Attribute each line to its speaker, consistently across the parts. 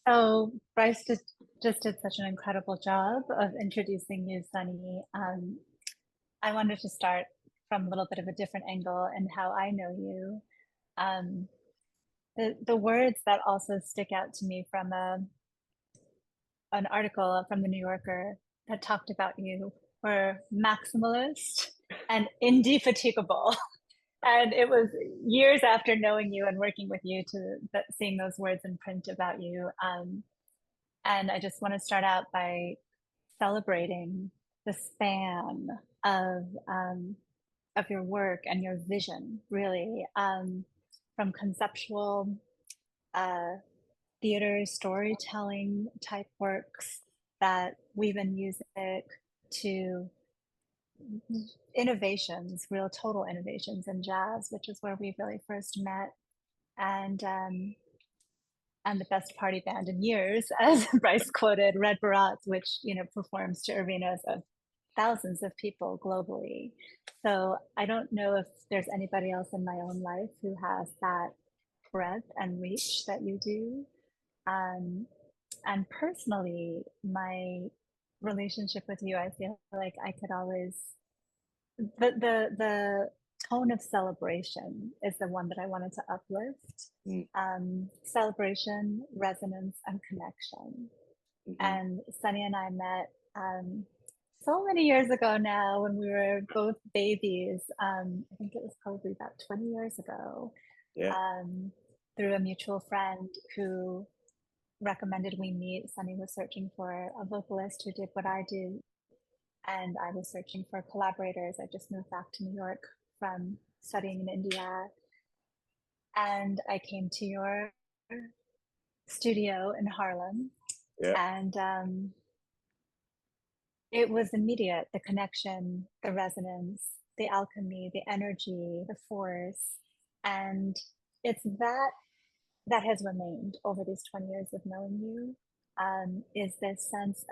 Speaker 1: So Bryce just did such an incredible job of introducing you, Sunny. I wanted to start from a little bit of a different angle and how I know you. Um, the words that also stick out to me from an article from the New Yorker that talked about you were maximalist and indefatigable. And it was years after knowing you and working with you to seeing those words in print about you. And I just want to start out by celebrating the span of um, of your work and your vision, really, from conceptual uh, theater storytelling type works that weave in music to innovations, real total innovations in jazz, which is where we really first met. And and the best party band in years, as Bryce quoted, Red Barats, which performs to arenas of thousands of people globally. So I don't know if there's anybody else in my own life who has that breadth and reach that you do. Um, and personally, my relationship with you, I feel like I could always the tone of celebration is the one that I wanted to uplift.
Speaker 2: Mm,
Speaker 1: Celebration, resonance, and connection.
Speaker 2: mhm.
Speaker 1: And Sunny and I met so many years ago now when we were both babies. I think it was probably about 20 years ago,
Speaker 2: Yeah.
Speaker 1: um, through a mutual friend who recommended we meet. Sunny was searching for a vocalist who did what I do, and I was searching for collaborators. I just moved back to New York from studying in India, and I came to your studio in Harlem,
Speaker 2: Yeah.
Speaker 1: and it was immediate, the connection, the resonance, the alchemy, the energy, the force. And it's that has remained over these 20 years of knowing you, is this sense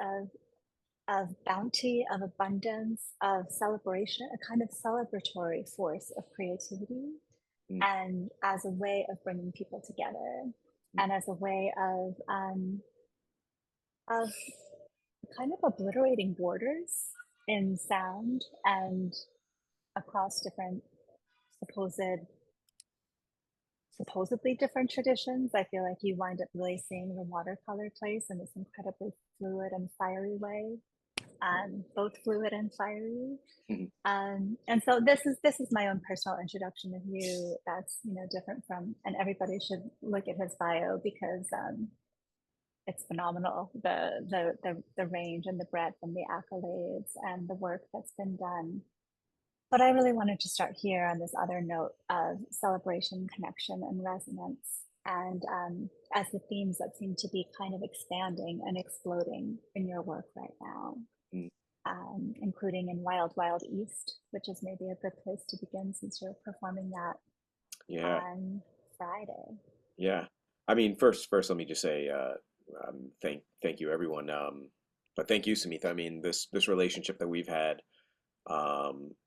Speaker 1: of bounty, of abundance, of celebration, a kind of celebratory force of creativity,
Speaker 2: Mm,
Speaker 1: and as a way of bringing people together,
Speaker 2: mm.
Speaker 1: and as a way of kind of obliterating borders in sound and across different supposed supposedly different traditions. I feel like you wind up really seeing the watercolor place in this incredibly fluid and fiery way, both fluid and fiery.
Speaker 2: Mhm.
Speaker 1: And so this is my own personal introduction of you. That's different from, and everybody should look at his bio because it's phenomenal. The range and the breadth and the accolades and the work that's been done. But I really wanted to start here on this other note of celebration, connection, and resonance. And as the themes that seem to be kind of expanding and exploding in your work right now,
Speaker 2: Mm.
Speaker 1: including in Wild Wild East, which is maybe a good place to begin since you're performing that
Speaker 2: Yeah.
Speaker 1: on Friday.
Speaker 2: Yeah. I mean, first, let me just say, thank you, everyone. But thank you, Samita. I mean, this relationship that we've had,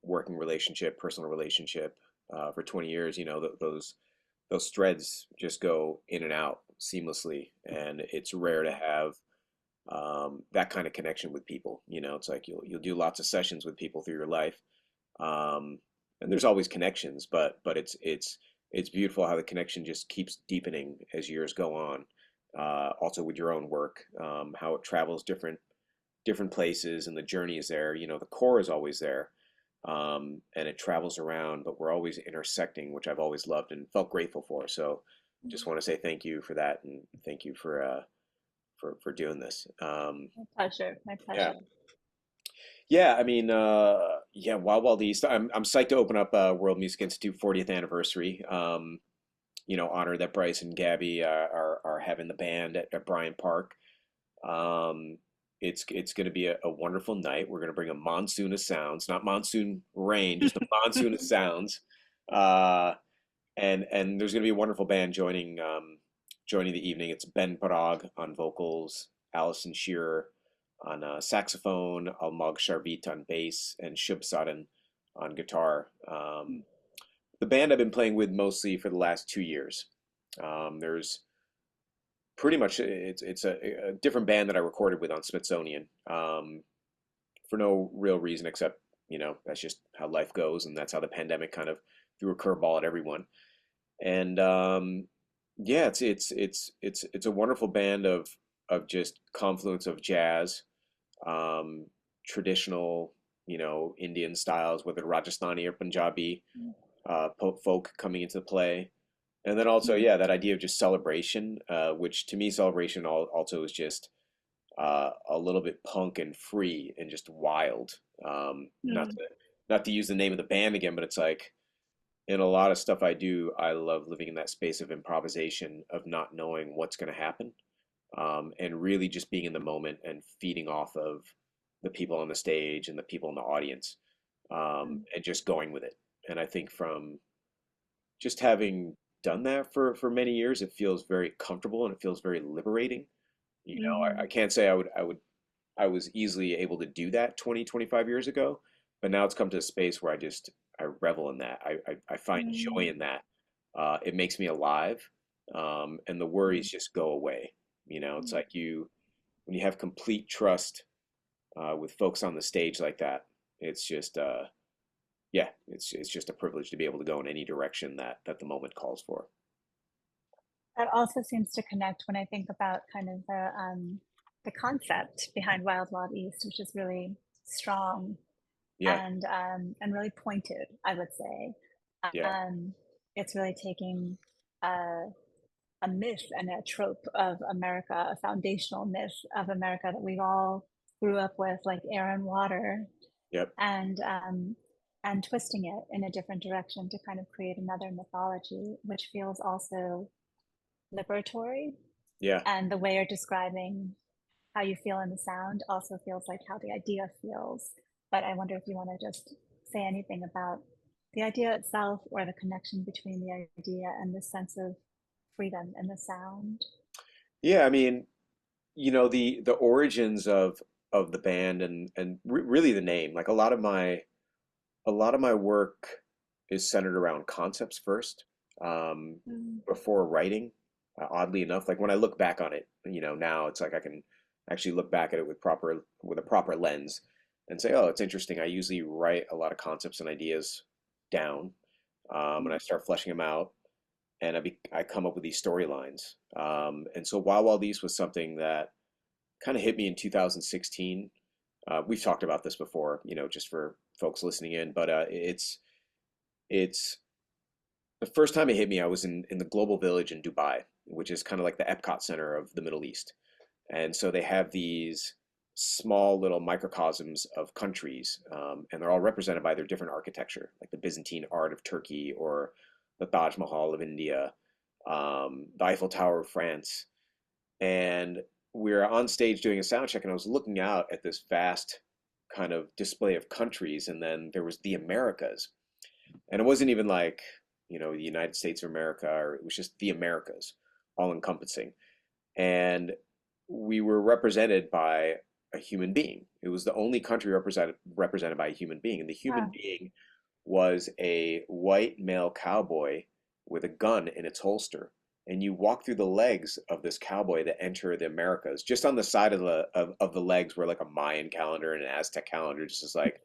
Speaker 2: working relationship, personal relationship, for 20 years, those threads just go in and out seamlessly, and it's rare to have that kind of connection with people. It's like you'll do lots of sessions with people through your life, um, and there's always connections, but it's beautiful how the connection just keeps deepening as years go on. Also with your own work, how it travels different places, and the journey is there. The core is always there, and it travels around, but we're always intersecting, which I've always loved and felt grateful for. So, just want to say thank you for that, and thank you for doing this.
Speaker 1: My pleasure. My
Speaker 2: Yeah.
Speaker 1: pleasure.
Speaker 2: Yeah, I mean, yeah, Wild Wild East. I'm psyched to open up World Music Institute 40th anniversary. Honor that Bryce and Gabby are having the band at Bryant Park. Um, it's going to be a wonderful night. We're going to bring a monsoon of sounds, not monsoon rain, just a monsoon of sounds. Uh, and there's going to be a wonderful band joining the evening. It's Ben Parag on vocals, Allison Shearer on saxophone, Almog Sharvit on bass, and Shub Sadin on guitar. The band I've been playing with mostly for the last 2 years. There's pretty much it's a different band that I recorded with on Smithsonian, for no real reason except, that's just how life goes, and that's how the pandemic kind of threw a curveball at everyone. And yeah, it's a wonderful band of just confluence of jazz, um, traditional, Indian styles, whether Rajasthani or Punjabi, folk coming into play. And then also,
Speaker 1: Mm,
Speaker 2: yeah, that idea of just celebration, which to me, celebration also is just a little bit punk and free and just wild. Not
Speaker 1: mm,
Speaker 2: to use the name of the band again, but it's like in a lot of stuff I do, I love living in that space of improvisation, of not knowing what's going to happen, and really just being in the moment and feeding off of the people on the stage and the people in the audience,
Speaker 1: mm,
Speaker 2: and just going with it. And I think from just having done that for many years, it feels very comfortable and it feels very liberating. I
Speaker 1: mhm,
Speaker 2: can't say I was easily able to do that 20, 25 years ago, but now it's come to a space where I revel in that. I find joy
Speaker 1: mm,
Speaker 2: in that. It makes me alive, and the worries just go away. It's
Speaker 1: mm.
Speaker 2: like when you have complete trust with folks on the stage like that. It's just yeah, it's just a privilege to be able to go in any direction that the moment calls for.
Speaker 1: That also seems to connect when I think about kind of the concept behind Wild Wild East, which is really strong
Speaker 2: Yeah,
Speaker 1: and really pointed, I would say.
Speaker 2: yeah,
Speaker 1: Um, it's really taking a, a myth and a trope of America, a foundational myth of America that we all grew up with, like air and water,
Speaker 2: yep,
Speaker 1: and um, and twisting it in a different direction to kind of create another mythology, which feels also liberatory.
Speaker 2: yeah.
Speaker 1: And the way you're describing how you feel in the sound also feels like how the idea feels. But I wonder if you want to just say anything about the idea itself or the connection between the idea and the sense of freedom in the sound.
Speaker 2: Yeah, I mean, the origins of the band and really the name. Like a lot of my work is centered around concepts first, um,
Speaker 1: Mm,
Speaker 2: before writing. Oddly enough, like when I look back on it, now it's like I can actually look back at it with a proper lens and say, oh, it's interesting. I usually write a lot of concepts and ideas down, and I start fleshing them out, and I come up with these storylines. And so Wild East was something that kind of hit me in 2016. We've talked about this before, just for folks listening in, but it's the first time it hit me. I was in the Global Village in Dubai, which is kind of like the Epcot Center of the Middle East. And so they have these small little microcosms of countries, and they're all represented by their different architecture, like the Byzantine art of Turkey or the Taj Mahal of India, the Eiffel Tower of France. And we were on stage doing a sound check, and I was looking out at this vast kind of display of countries, and then there was the Americas, and it wasn't even like the United States of America, or it was just the Americas, all encompassing. And we were represented by a human being. It was the only country represented by a human being, and the human
Speaker 1: wow.
Speaker 2: being was a white male cowboy with a gun in its holster. And you walk through the legs of this cowboy that enter the Americas. Just on the side of the legs were like a Mayan calendar and an Aztec calendar, just as like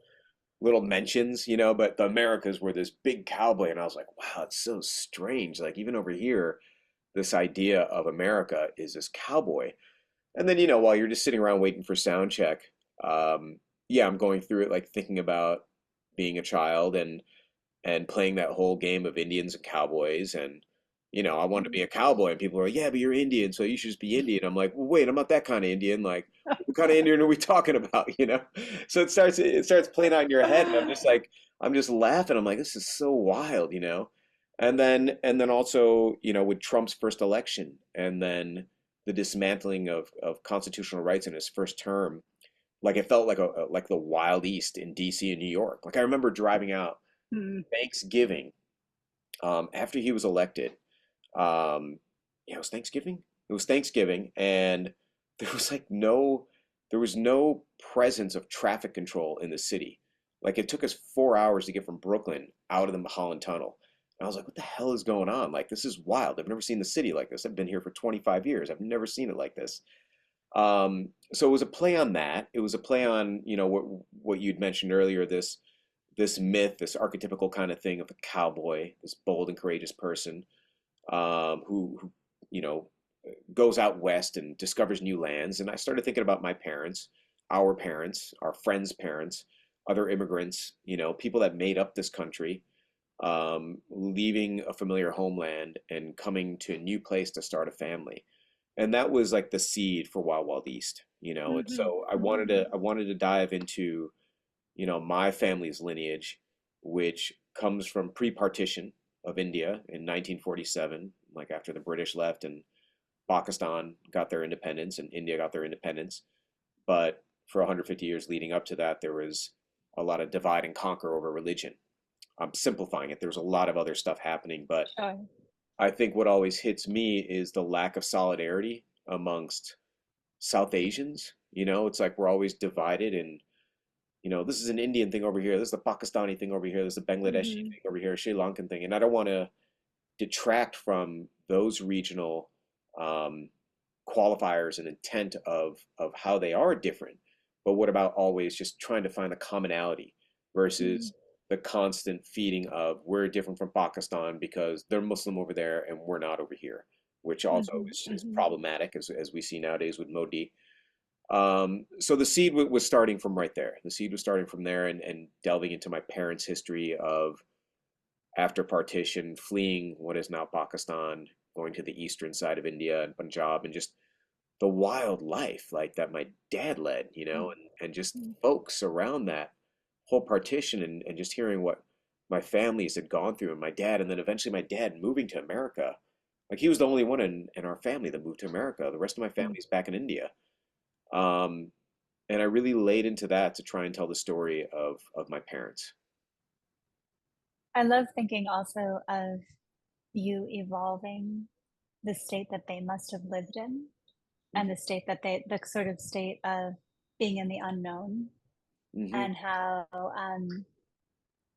Speaker 2: little mentions, but the Americas were this big cowboy, and I was like, wow, it's so strange. Like even over here, this idea of America is this cowboy. And then, while you're just sitting around waiting for sound check, yeah, I'm going through it like thinking about being a child and playing that whole game of Indians and cowboys. And I wanted to be
Speaker 1: Mm.
Speaker 2: a cowboy, and people are like, yeah, but you're Indian, so you should just be Indian. I'm like, well, wait, I'm not that kind of Indian. Like, what kind of Indian are we talking about? So it starts playing out in your head, and I'm just laughing. I'm like, this is so wild. And then also, with Trump's first election, and then the dismantling of constitutional rights in his first term, like it felt like like the Wild East in DC and New York. Like I remember driving out
Speaker 1: Mm,
Speaker 2: Thanksgiving, after he was elected. Yeah, it was Thanksgiving. It was Thanksgiving, and there was like there was no presence of traffic control in the city. Like it took us 4 hours to get from Brooklyn out of the Holland Tunnel. I was like, what the hell is going on? Like, this is wild. I've never seen the city like this. I've been here for 25 years. I've never seen it like this. So it was a play on that. It was a play on, what you'd mentioned earlier, this myth, this archetypical kind of thing of the cowboy, this bold and courageous person, who goes out west and discovers new lands. And I started thinking about my parents, our friends' parents, other immigrants, people that made up this country, leaving a familiar homeland and coming to a new place to start a family. And that was like the seed for Wild Wild East. And
Speaker 1: Hmm.
Speaker 2: so I wanted
Speaker 1: Hmm.
Speaker 2: to I wanted to dive into, my family's lineage, which comes from pre-partition of India in 1947, like after the British left and Pakistan got their independence and India got their independence. But for 150 years leading up to that, there was a lot of divide and conquer over religion. I'm simplifying it. There's a lot of other stuff happening, but
Speaker 1: Sure.
Speaker 2: I think what always hits me is the lack of solidarity amongst South Asians. It's like we're always divided, and this is an Indian thing over here, this is a Pakistani thing over here, this is a Bangladeshi
Speaker 1: Hmm.
Speaker 2: thing over here, a Sri Lankan thing, and I don't want to detract from those regional um, qualifiers and intent of how they are different. But what about always just trying to find the commonality versus the constant feeding of we're different from Pakistan because they're Muslim over there and we're not over here, which also
Speaker 1: Hmm.
Speaker 2: is
Speaker 1: Hmm.
Speaker 2: problematic as we see nowadays with Modi. So the seed was starting from right there. The seed was starting from there and delving into my parents' history of after partition, fleeing what is now Pakistan, going to the eastern side of India and Punjab, and just the wild life like that my dad led, and just folks around that whole partition and just hearing what my families had gone through and my dad, and then eventually my dad moving to America. Like he was the only one in our family that moved to America. The rest of my family's back in India. Um, and I really laid into that to try and tell the story of my parents.
Speaker 1: I love thinking also of you evolving the state that they must have lived in and
Speaker 2: Hmm.
Speaker 1: the state that the sort of state of being in the unknown
Speaker 2: Hmm.
Speaker 1: and how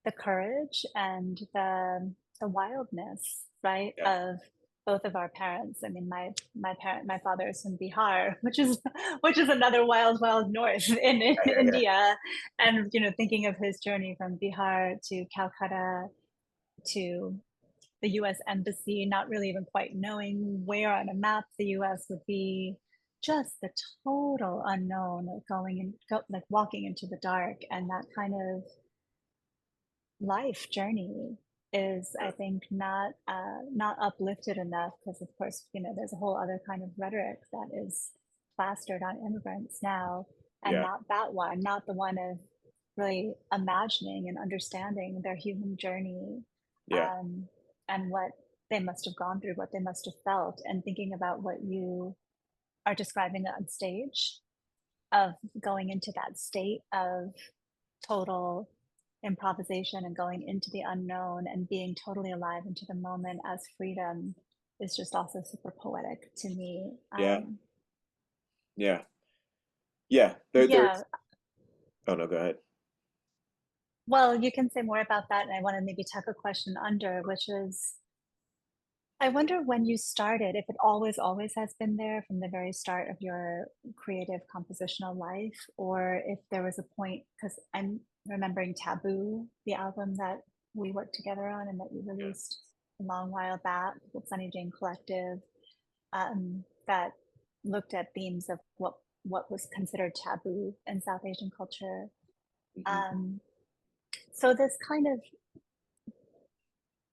Speaker 1: the courage and the wildness, right,
Speaker 2: Yeah,
Speaker 1: of both of our parents. I mean, my father is from Bihar, which is another wild, wild north in
Speaker 2: yeah, yeah,
Speaker 1: India, and thinking of his journey from Bihar to Calcutta to the U.S. embassy, not really even quite knowing where on a map the U.S. would be, just the total unknown of like walking into the dark, and that kind of life journey is,
Speaker 2: yeah,
Speaker 1: I think, not uplifted enough because, of course, there's a whole other kind of rhetoric that is plastered on immigrants now, and
Speaker 2: yeah,
Speaker 1: not that one, not the one of really imagining and understanding their human journey,
Speaker 2: yeah,
Speaker 1: um, and what they must have gone through, what they must have felt, and thinking about what you are describing on stage of going into that state of total improvisation and going into the unknown and being totally alive into the moment as freedom is just also super poetic to me.
Speaker 2: yeah, yeah, yeah. There's.
Speaker 1: Yeah,
Speaker 2: Oh no, go ahead.
Speaker 1: well, you can say more about that, and I want to maybe tuck a question under, which is, I wonder when you started, if it always has been there from the very start of your creative compositional life, or if there was a point, because I'm remembering Taboo, the album that we worked together on and that you released a long while back with Sunny Jane Collective, that looked at themes of what was considered taboo in South Asian culture.
Speaker 2: Hmm.
Speaker 1: Um, so this kind of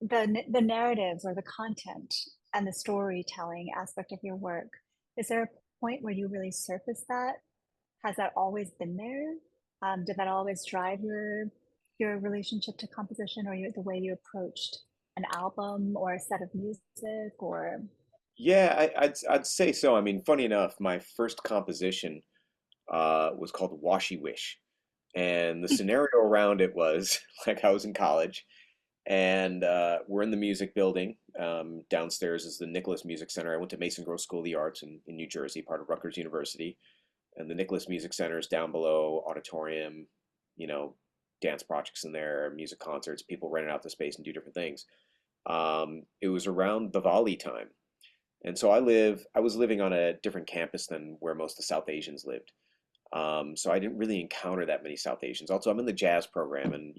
Speaker 1: the narratives or the content and the storytelling aspect of your work, is there a point where you really surface that? Has that always been there? Did that always drive your relationship to composition, or the way you approached an album or a set of music? Or
Speaker 2: Yeah, I'd say so. I mean, funny enough, my first composition was called Washy Wish, and the scenario around it was like I was in college, and we're in the music building. Downstairs is the Nicholas Music Center. I went to Mason Grove School of the Arts in New Jersey, part of Rutgers University, and the Nicholas Music Center is down below, auditorium, you know, dance projects in there, music concerts, people renting out the space and do different things. It was around Diwali time. And so I was living on a different campus than where most of the South Asians lived. So I didn't really encounter that many South Asians. Also, I'm in the jazz program, and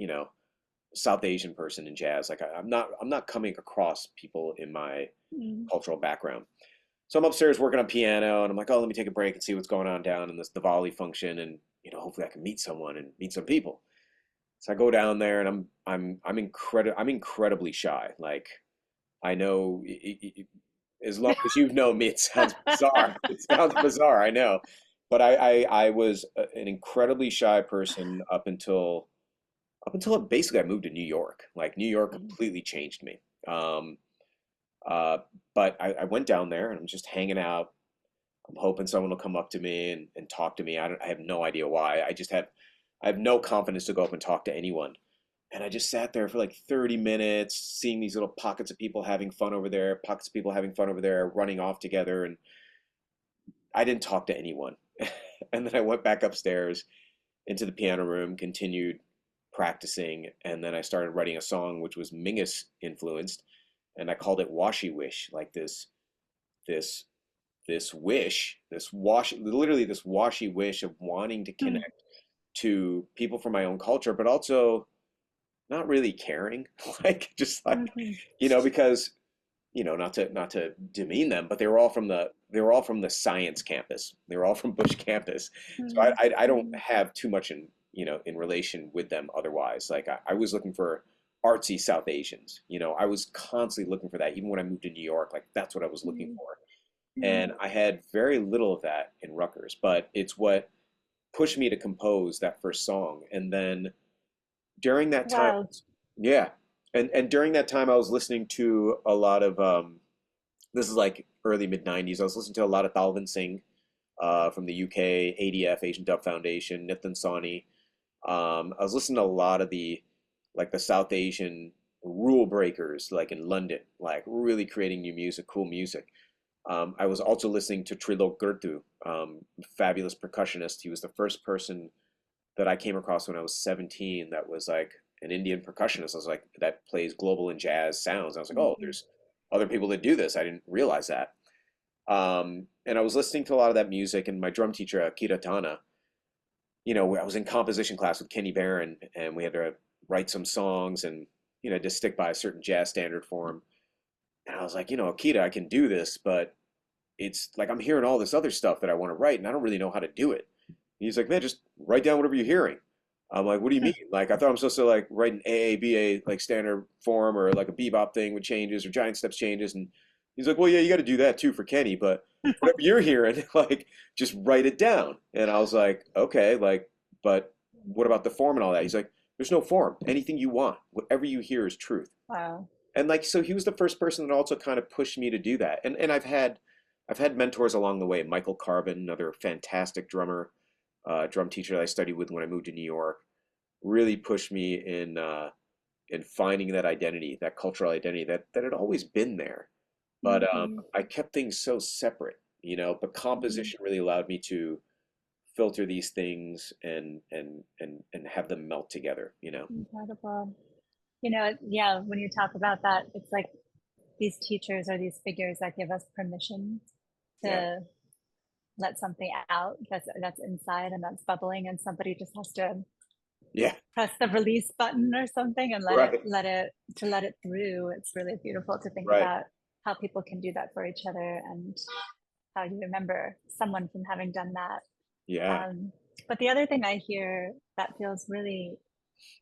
Speaker 2: South Asian person in jazz, like I'm not coming across people in my
Speaker 1: Mm.
Speaker 2: cultural background. So I'm upstairs working on piano, and I'm like, oh, let me take a break and see what's going on down in this Diwali function, and hopefully I can meet someone and meet some people. So I go down there, and I'm incredibly shy. Like I know, as long as you know me, it sounds bizarre. It sounds bizarre, I know, but I was an incredibly shy person up until basically I moved to New York. Like New York
Speaker 1: Mm.
Speaker 2: completely changed me. Um, uh, but I went down there and I'm just hanging out. I'm hoping someone will come up to me and talk to me. I have no idea why. I have no confidence to go up and talk to anyone. And I just sat there for like 30 minutes, seeing these little pockets of people having fun over there, pockets of people having fun over there, running off together. And I didn't talk to anyone. And then I went back upstairs into the piano room, continued practicing, and then I started writing a song which was Mingus influenced, and I called it Washi Wish, like this this wish, literally this washy wish of wanting to
Speaker 1: Mm.
Speaker 2: connect to people from my own culture, but also not really caring, like just like
Speaker 1: Mhm.
Speaker 2: because not to demean them, but they were all from the science campus. They were all from Bush campus. So
Speaker 1: Mm.
Speaker 2: I don't
Speaker 1: Mm.
Speaker 2: have too much in in relation with them otherwise. Like I was looking for artsy South Asians. I was constantly looking for that. Even when I moved to New York, like that's what I was looking
Speaker 1: Mm.
Speaker 2: for.
Speaker 1: Mm.
Speaker 2: And I had very little of that in Rutgers, but it's what pushed me to compose that first song. And then during that time,
Speaker 1: Wow.
Speaker 2: yeah, and during that time, I was listening to a lot of this is like early mid '90s. I was listening to a lot of Thalvin Singh from the UK, ADF, Asian Dub Foundation, Nitin Sawhney. I was listening to a lot of the South Asian rule breakers, like in London, like really creating new music, cool music. I was also listening to Trilok Gurtu, fabulous percussionist. He was the first person that I came across when I was 17 that was like an Indian percussionist. I was like, that plays global and jazz sounds. I was like, oh,
Speaker 1: Mhm.
Speaker 2: there's other people that do this. I didn't realize that. And I was listening to a lot of that music, and my drum teacher, Akira Tana, I was in composition class with Kenny Barron, and we had to write some songs and, just stick by a certain jazz standard form. And I was like, Akita, I can do this, but it's like I'm hearing all this other stuff that I want to write, and I don't really know how to do it. He's like, man, just write down whatever you're hearing. I'm like, what do you mean? Like, I thought I'm supposed to like write an AABA like standard form or like a bebop thing with changes or giant steps changes. And he's like, well, yeah, you got to do that too for Kenny, but whatever you're hearing, like, just write it down. And I was like, okay, like, but what about the form and all that? He's like, there's no form. Anything you want, whatever you hear is truth.
Speaker 1: Wow.
Speaker 2: And like, so he was the first person that also kind of pushed me to do that. And I've had mentors along the way. Michael Carbon, another fantastic drummer, drum teacher that I studied with when I moved to New York, really pushed me in finding that identity, that cultural identity that had always been there. But
Speaker 1: Mhm.
Speaker 2: I kept things so separate, But
Speaker 1: Mhm.
Speaker 2: composition really allowed me to filter these things and have them melt together.
Speaker 1: Incredible. Yeah, when you talk about that, it's like these teachers are these figures that give us permission
Speaker 2: Yeah,
Speaker 1: to let something out that's inside and that's bubbling, and somebody just has to
Speaker 2: yeah,
Speaker 1: press the release button or something and
Speaker 2: right,
Speaker 1: let it through. It's really beautiful to think
Speaker 2: right,
Speaker 1: about how people can do that for each other and how you remember someone from having done that.
Speaker 2: yeah,
Speaker 1: But the other thing I hear that feels really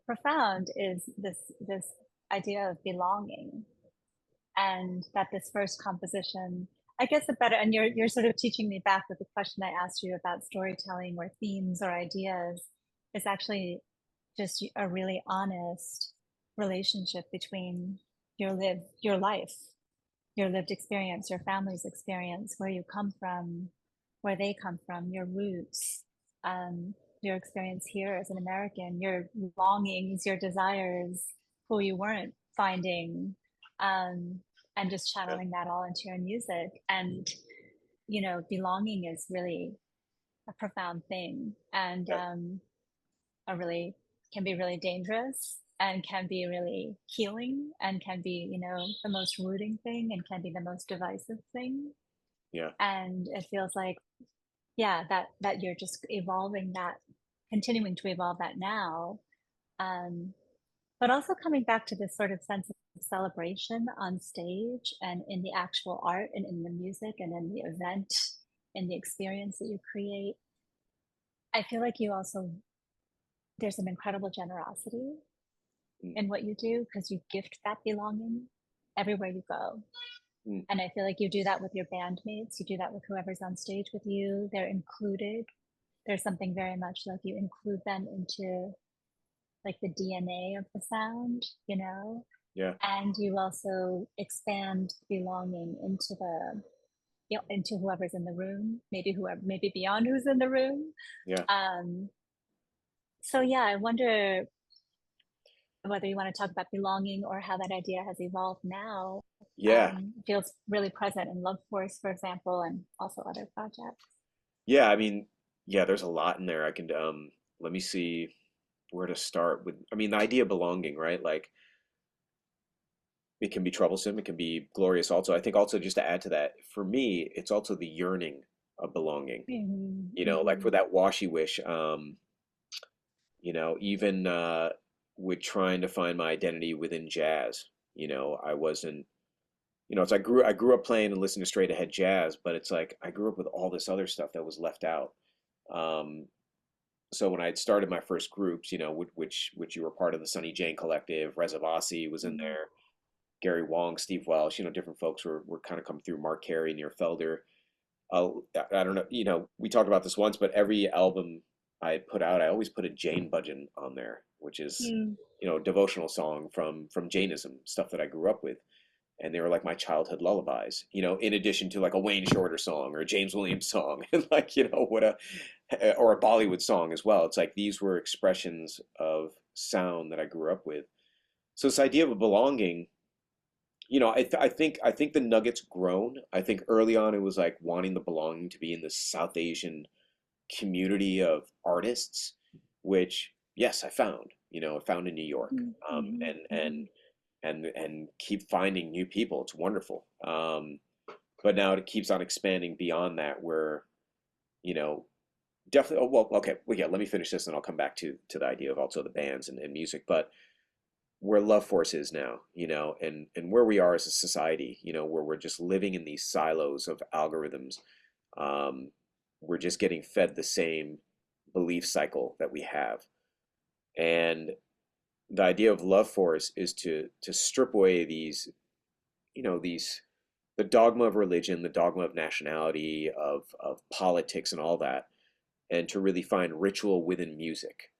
Speaker 1: profound is this idea of belonging, and that this first composition, I guess a better, and you're sort of teaching me back with the question I asked you about storytelling or themes or ideas, is actually just a really honest relationship between your life, your lived experience, your family's experience, where you come from, where they come from, your roots, um, your experience here as an American, your longings, your desires, who you weren't finding, um, and just
Speaker 2: yeah,
Speaker 1: channeling that all into your music. And belonging is really a profound thing, and
Speaker 2: yeah,
Speaker 1: a really can be really dangerous. and can be really healing and can be, you know, the most rooting thing and can be the most divisive thing.
Speaker 2: Yeah.
Speaker 1: And it feels like, yeah, that you're just evolving that, continuing to evolve that now. Um, but also coming back to this sort of sense of celebration on stage and in the actual art and in the music and in the event, in the experience that you create. I feel like you also, there's an incredible generosity
Speaker 2: Mm,
Speaker 1: in what you do because you gift that belonging everywhere you go.
Speaker 2: mm,
Speaker 1: And I feel like you do that with your bandmates, you do that with whoever's on stage with you, they're included. There's something very much like you include them into like the DNA of the sound, you know?
Speaker 2: yeah.
Speaker 1: And you also expand belonging into the, you know, into whoever's in the room, maybe whoever, maybe beyond who's in the room.
Speaker 2: Yeah.
Speaker 1: Um, so yeah, I wonder whether you want to talk about belonging or how that idea has evolved now.
Speaker 2: Yeah.
Speaker 1: Feels really present in Love Force, for example, and also other projects.
Speaker 2: Yeah. I mean, yeah, there's a lot in there. I can, let me see where to start with. I mean, the idea of belonging, right? Like, it can be troublesome, it can be glorious also. I think also just to add to that, for me, it's also the yearning of belonging.
Speaker 1: Mhm,
Speaker 2: You know, like for
Speaker 1: mhm,
Speaker 2: that washy wish, even with trying to find my identity within jazz, I wasn't, it's I grew up playing and listening to straight ahead jazz, but it's like I grew up with all this other stuff that was left out. Um, so when I had started my first groups, which you were part of the Sonny Jain Collective, Reza Vasi was in
Speaker 1: mhm,
Speaker 2: there, Gary Wong, Steve Welsh, different folks were kind of coming through, Mark Carey, Near Felder. I don't know, we talked about this once, but every album I put out, I always put a Jain bhajan on there, which is,
Speaker 1: mm.
Speaker 2: a devotional song from Jainism, stuff that I grew up with. And they were like my childhood lullabies, in addition to like a Wayne Shorter song or a James Williams song, and like, or a Bollywood song as well. It's like these were expressions of sound that I grew up with. So this idea of a belonging, I think the Nuggets grown. I think early on it was like wanting the belonging to be in this South Asian community of artists, which yes, I found in New York,
Speaker 1: Mhm, mhm,
Speaker 2: and
Speaker 1: mhm.
Speaker 2: keep finding new people. It's wonderful. But now it keeps on expanding beyond that, where you know definitely. Oh, well, okay, well, yeah. Let me finish this, and I'll come back to the idea of also the bands and music, but where Love Force is now, and where we are as a society, where we're just living in these silos of algorithms. Um, we're just getting fed the same belief cycle that we have. And the idea of Love Force is to strip away these the dogma of religion, the dogma of nationality, of politics and all that, and to really find ritual within music.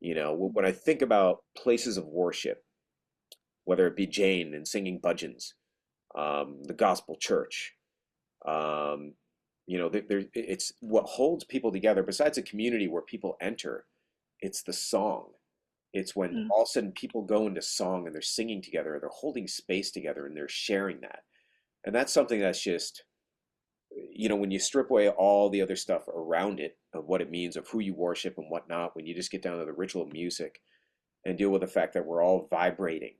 Speaker 2: When I think about places of worship, whether it be Jain and singing bhajans, the gospel church. Um, it's what holds people together. Besides a community where people enter, it's the song. It's when
Speaker 1: Mm.
Speaker 2: all of a sudden people go into song and they're singing together, they're holding space together, and they're sharing that. And that's something that's just, when you strip away all the other stuff around it, of what it means, of who you worship and whatnot, when you just get down to the ritual music and deal with the fact that we're all vibrating,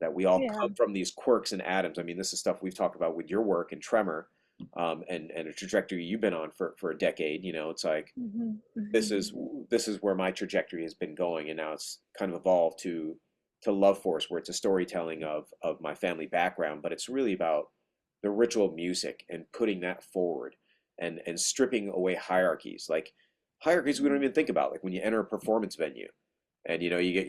Speaker 2: that we all
Speaker 1: Yeah.
Speaker 2: come from these quirks and atoms. I mean, this is stuff we've talked about with your work and Tremor, and a trajectory you've been on for a decade. It's like
Speaker 1: Mhm,
Speaker 2: this
Speaker 1: mhm.
Speaker 2: is this is where my trajectory has been going, and now it's kind of evolved to Love Force, where it's a storytelling of my family background, but it's really about the ritual music and putting that forward, and stripping away hierarchies, like hierarchies we don't even think about, like when you enter a performance venue and you get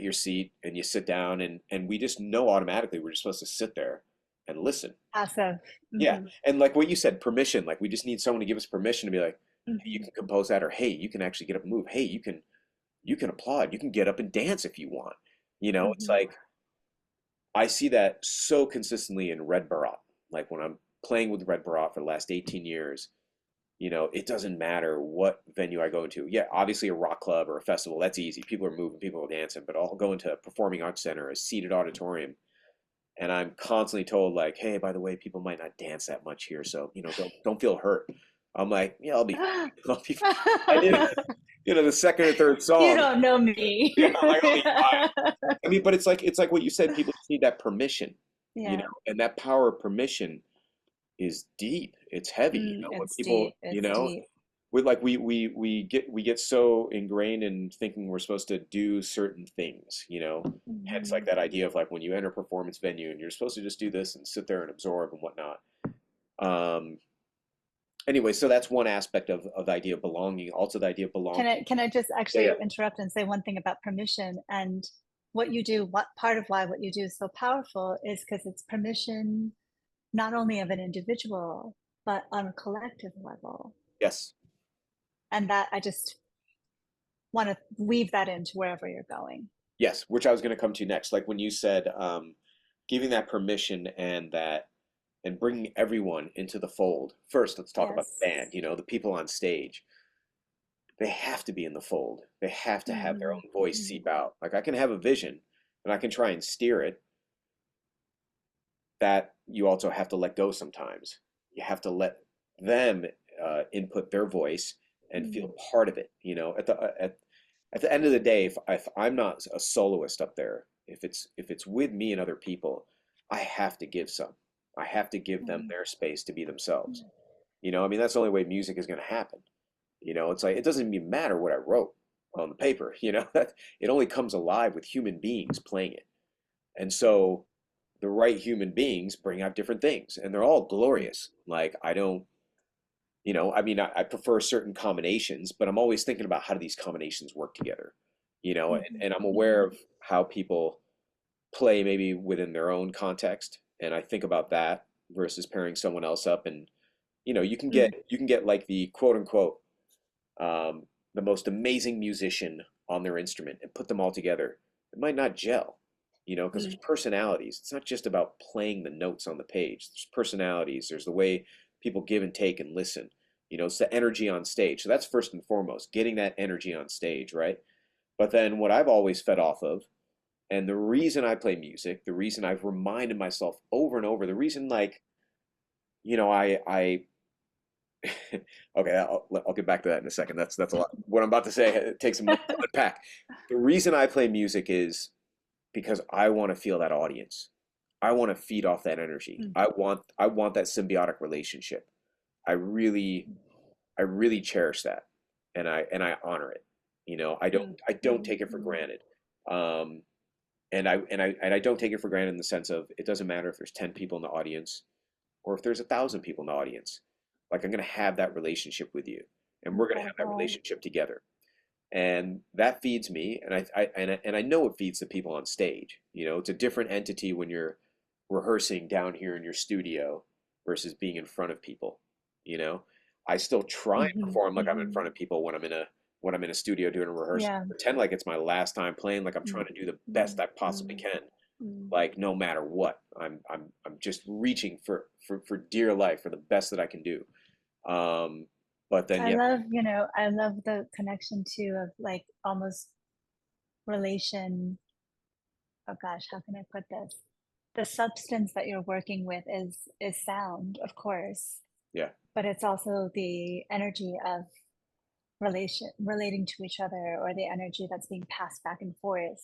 Speaker 2: your seat and you sit down, and we just know automatically we're just supposed to sit there and listen.
Speaker 1: Passive.
Speaker 2: Yeah.
Speaker 1: Mhm,
Speaker 2: And like what you said, permission, like we just need someone to give us permission to be like, hey, you
Speaker 1: mhm,
Speaker 2: can compose that, or hey, you can actually get up and move, hey, you can applaud, you can get up and dance if you want. It's
Speaker 1: mhm.
Speaker 2: like I see that so consistently in Red Barat. Like when I'm playing with Red Barat for the last 18 years, it doesn't matter what venue I go into. Yeah, obviously a rock club or a festival, that's easy. People are moving, people are dancing, but I'll go into a performing arts center, a seated auditorium, and I'm constantly told like, "Hey, by the way, people might not dance that much here, so don't feel hurt." I'm like, "Yeah, I'll be fine. I'll be fine." And the second or third
Speaker 1: You
Speaker 2: song,
Speaker 1: don't know me.
Speaker 2: yeah, I'm like, "I'll be fine." mean, but it's like what you said, people just need that permission,
Speaker 1: Yeah.
Speaker 2: and that power of permission is deep. It's heavy, when
Speaker 1: It's
Speaker 2: people,
Speaker 1: deep. It's deep.
Speaker 2: we get so ingrained in thinking we're supposed to do certain things, hence like
Speaker 1: Mhm.
Speaker 2: that idea of like when you enter a performance venue and you're supposed to just do this and sit there and absorb and whatnot. Um, anyway, so that's one aspect of the idea of belonging. Also, the idea of belonging.
Speaker 1: Can I just
Speaker 2: Yeah, yeah.
Speaker 1: actually interrupt and say one thing about permission and what you do? What part of why what you do is so powerful is because it's permission not only of an individual but on a collective level.
Speaker 2: Yes.
Speaker 1: And that I just want to weave that into wherever you're going.
Speaker 2: Yes, which I was going to come to next. Like when you said, giving that permission and bringing everyone into the fold. First, let's talk about the
Speaker 1: Yes.
Speaker 2: band, the people on stage. They have to be in the fold. They have to have their
Speaker 1: Hmm.
Speaker 2: own voice seep out. Like I can have a vision and I can try and steer it. That you also have to let go sometimes. You have to let them input their voice and feel
Speaker 1: Hmm.
Speaker 2: part of it. At the end of the day, if I'm not a soloist up there, if it's with me and other people, I have to give some. I have to give them their space to be themselves. I mean, that's the only way music is going to happen. It's like it doesn't even matter what I wrote on the paper. That it only comes alive with human beings playing it. And so the right human beings bring out different things, and they're all glorious. Like I don't, I mean, I prefer certain combinations, but I'm always thinking about how do these combinations work together, and I'm aware of how people play maybe within their own context, and I think about that versus pairing someone else up, and you can get like the quote unquote um, the most amazing musician on their instrument and put them all together. It might not gel, because there's personalities. It's not just about playing the notes on the page. There's personalities. There's the way people give and take and listen. It's the energy on stage. So that's first and foremost, getting that energy on stage, right? But then what I've always fed off of, and the reason I play music, the reason I've reminded myself over and over, the reason like, I okay, I'll get back to that in a second. That's a lot. What I'm about to say it takes a moment to unpack. The reason I play music is because I want to feel that audience. I want to feed off that energy. I want that symbiotic relationship. I really I really cherish that, and I honor it. I don't take it for granted. Um, and I don't take it for granted in the sense of it doesn't matter if there's 10 people in the audience or if there's 1,000 people in the audience. Like I'm gonna have that relationship with you, and we're gonna have that
Speaker 1: Incredible.
Speaker 2: relationship together, and that feeds me, and I know it feeds the people on stage. It's a different entity when you're rehearsing down here in your studio versus being in front of people. You know, I still try and
Speaker 1: Hmm.
Speaker 2: perform like I'm in
Speaker 1: Hmm.
Speaker 2: front of people when I'm in a studio doing a rehearsal.
Speaker 1: Yeah.
Speaker 2: Pretend like it's my last time playing, like I'm trying to do the best I possibly
Speaker 1: Mm-hmm.
Speaker 2: can. Like no matter what, I'm just reaching for dear life for the best that I can do. Um, but then yeah,
Speaker 1: I love the connection too of like almost relation. Oh gosh, how can I put this? The substance that you're working with is sound, of course,
Speaker 2: yeah,
Speaker 1: but it's also the energy of relating to each other, or the energy that's being passed back and forth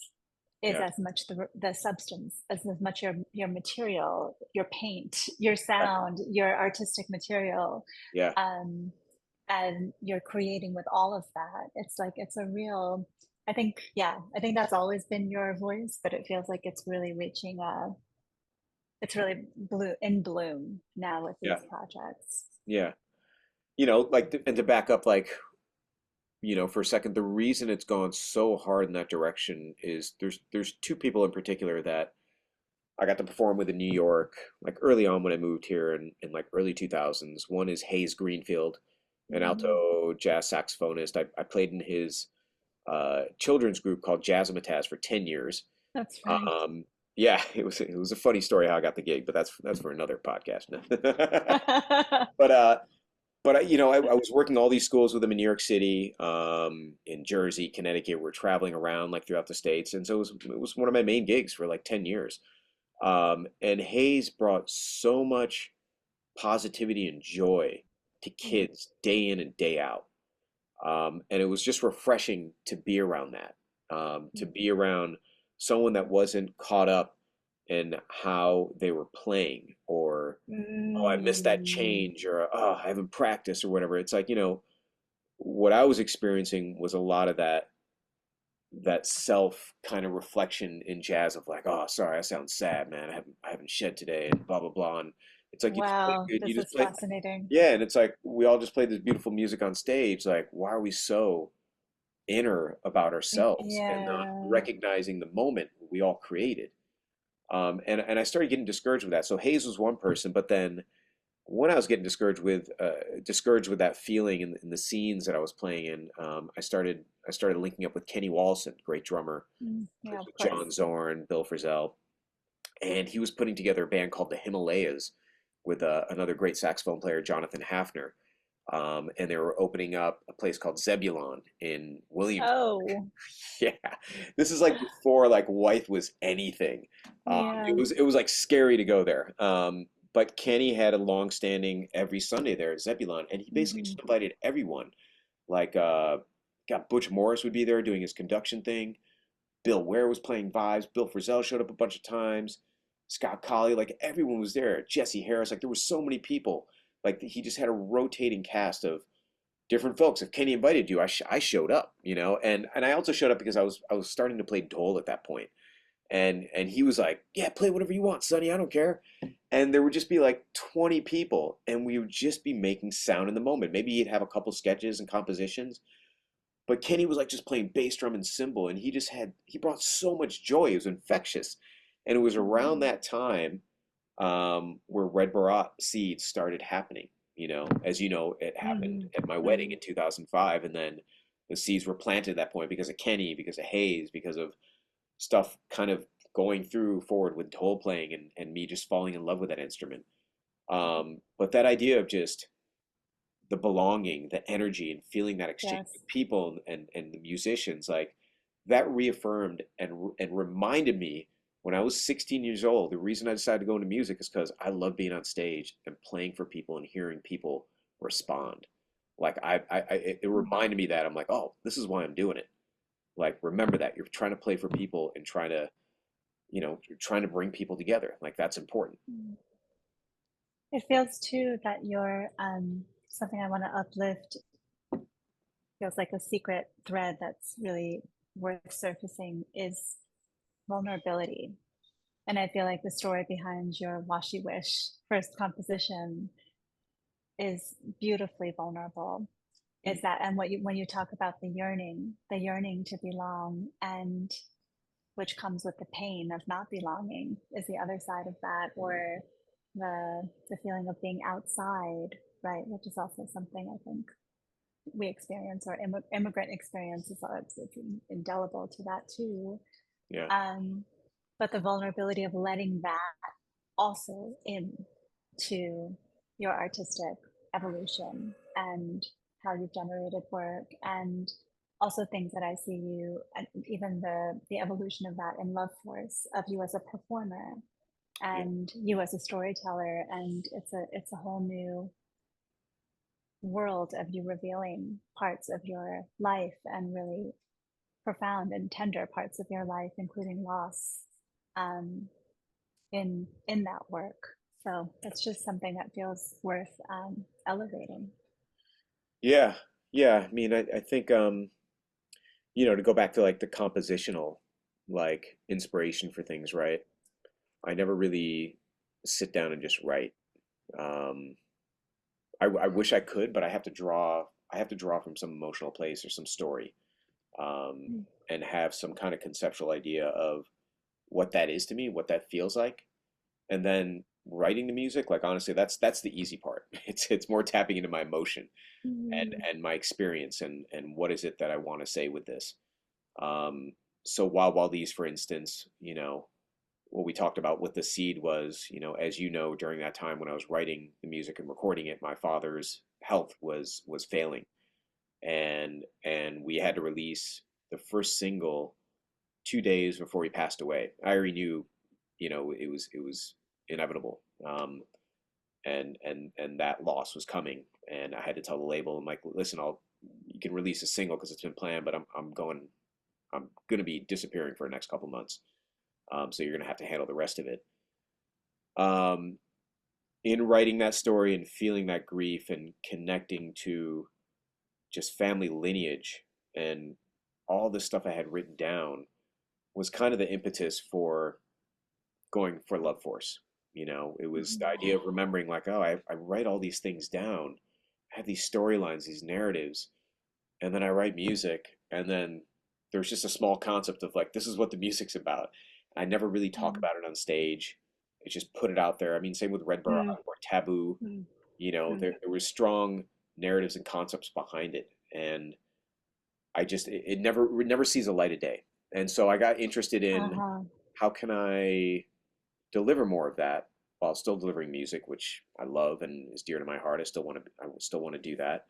Speaker 1: is
Speaker 2: yeah,
Speaker 1: as much the substance as much your material, your paint, your
Speaker 2: yeah,
Speaker 1: sound, your artistic material,
Speaker 2: yeah.
Speaker 1: um, and you're creating with all of that. It's like it's a real. I think, yeah, I think that's always been your voice, but it feels like it's really reaching it's really blue in bloom now with
Speaker 2: Yeah.
Speaker 1: these projects.
Speaker 2: Yeah. And to back up, like, for a second, the reason it's gone so hard in that direction is there's two people in particular that I got to perform with in New York, like early on when I moved here in like early 2000s. One is Hayes Greenfield, an
Speaker 1: Mm,
Speaker 2: alto jazz saxophonist. I played in his children's group called Jazzmatazz for 10 years.
Speaker 1: that's right.
Speaker 2: Um, yeah, it was a funny story how I got the gig, but that's for another podcast. But I was working all these schools with them in New York City, in Jersey, Connecticut. We're traveling around like throughout the states, and so it was one of my main gigs for like 10 years. And Hayes brought so much positivity and joy to
Speaker 1: Mm,
Speaker 2: kids day in and day out, and it was just refreshing to be around that, to
Speaker 1: mm,
Speaker 2: be around. someone that wasn't caught up in how they were playing, or oh, I missed that
Speaker 1: Mm,
Speaker 2: change, or oh, I haven't practiced or whatever. It's like, what I was experiencing was a lot of that self kind of reflection in jazz of like, oh, sorry, I sound sad, man. I haven't shed today, and blah blah blah. And it's like you just play
Speaker 1: wow,
Speaker 2: good. You
Speaker 1: this
Speaker 2: just
Speaker 1: is
Speaker 2: play,
Speaker 1: fascinating.
Speaker 2: yeah. And it's like we all just play this beautiful music on stage. Like, why are we so inner about ourselves and not
Speaker 1: Yeah.
Speaker 2: recognizing the moment we all created? And I started getting discouraged with that. So Hayes was one person, but then when I was getting discouraged with that feeling in the scenes that I was playing in, I started linking up with Kenny Wollesen, great drummer,
Speaker 1: Yeah,
Speaker 2: plays
Speaker 1: of
Speaker 2: with
Speaker 1: course.
Speaker 2: John Zorn, Bill Frisell, and he was putting together a band called the Himalayas with another great saxophone player, Jonathan Hafner. And they were opening up a place called Zebulon in Williams.
Speaker 1: Oh,
Speaker 2: Yeah, this is like before like Wythe was anything. It
Speaker 1: yeah.
Speaker 2: was it was like scary to go there. But Kenny had a long-standing every Sunday there at Zebulon, and he basically
Speaker 1: Hmm.
Speaker 2: just invited everyone. Like, got Butch Morris would be there doing his conduction thing. Bill Ware was playing vibes. Bill Frisell showed up a bunch of times. Scott Colley, like everyone was there. Jesse Harris, like there were so many people. Like he just had a rotating cast of different folks. If Kenny invited you, I showed up, and I also showed up because I was starting to play dhol at that point, and he was like, yeah, play whatever you want, Sonny, I don't care. And there would just be like 20 people, and we would just be making sound in the moment. Maybe he'd have a couple sketches and compositions, but Kenny was like just playing bass drum and cymbal, and he brought so much joy. It was infectious, and it was around
Speaker 1: Hmm.
Speaker 2: that time where Red Barat seeds started happening. As you know, it happened
Speaker 1: Hmm.
Speaker 2: at my wedding in 2005, and then the seeds were planted at that point because of Kenny, because of Hayes, because of stuff kind of going through forward with dhol playing, and me just falling in love with that instrument. But that idea of just the belonging, the energy, and feeling that exchange
Speaker 1: Yes.
Speaker 2: with people and the musicians, like that reaffirmed and reminded me when I was 16 years old, the reason I decided to go into music is because I love being on stage and playing for people and hearing people respond. Like it
Speaker 1: Mm.
Speaker 2: reminded me that I'm like, oh, this is why I'm doing it. Like, remember that you're trying to play for people and trying to bring people together. Like that's important.
Speaker 1: Mm. It feels too that you're something I want to uplift feels like a secret thread that's really worth surfacing is vulnerability. And I feel like the story behind your Washi Wish first composition is beautifully vulnerable.
Speaker 2: Mm.
Speaker 1: Is that and what you when you talk about the yearning to belong, and which comes with the pain of not belonging is the other side of that, or the feeling of being outside, right? Which is also something I think we experience, or immigrant experiences, it's indelible to that too.
Speaker 2: Yeah.
Speaker 1: Um, but the vulnerability of letting that also in to your artistic evolution and how you've generated work, and also things that I see you, and even the evolution of that in Love Force, of you as a performer
Speaker 2: Yeah.
Speaker 1: and you as a storyteller, and it's a whole new world of you revealing parts of your life, and really profound and tender parts of your life, including loss, um, in that work. So it's just something that feels worth elevating.
Speaker 2: Yeah. Yeah. I mean, I think to go back to like the compositional like inspiration for things, right? I never really sit down and just write. Um, I wish I could, but I have to draw. I have to draw from some emotional place or some story, um,
Speaker 1: Mm.
Speaker 2: and have some kind of conceptual idea of what that is to me, what that feels like, and then writing the music. Like honestly, that's the easy part. It's more tapping into my emotion
Speaker 1: Mm.
Speaker 2: and my experience and what is it that I want to say with this. Um, so while these, for instance, what we talked about with the seed was, as you know, during that time when I was writing the music and recording it, my father's health was failing, and we had to release the first single 2 days before he passed away. I already knew, it was inevitable, and that loss was coming, and I had to tell the label, I'm like, listen, you can release a single because it's been planned, but I'm going I'm going to be disappearing for the next couple months. So you're going to have to handle the rest of it. Um, in writing that story and feeling that grief and connecting to just family lineage and all the stuff I had written down was kind of the impetus for going for Love Force. It was the idea of remembering, like, oh, I write all these things down, I have these storylines, these narratives, and then I write music, and then there's just a small concept of like, this is what the music's about. I never really talk
Speaker 1: Mm,
Speaker 2: about it on stage. It's just put it out there. I mean, same with Red Borough
Speaker 1: mm,
Speaker 2: or Taboo.
Speaker 1: mm,
Speaker 2: There,
Speaker 1: mm.
Speaker 2: there was strong narratives and concepts behind it, and it never sees the light of day. And so I got interested in
Speaker 1: Uh-huh.
Speaker 2: how can I deliver more of that while still delivering music, which I love and is dear to my heart. I still want to do that,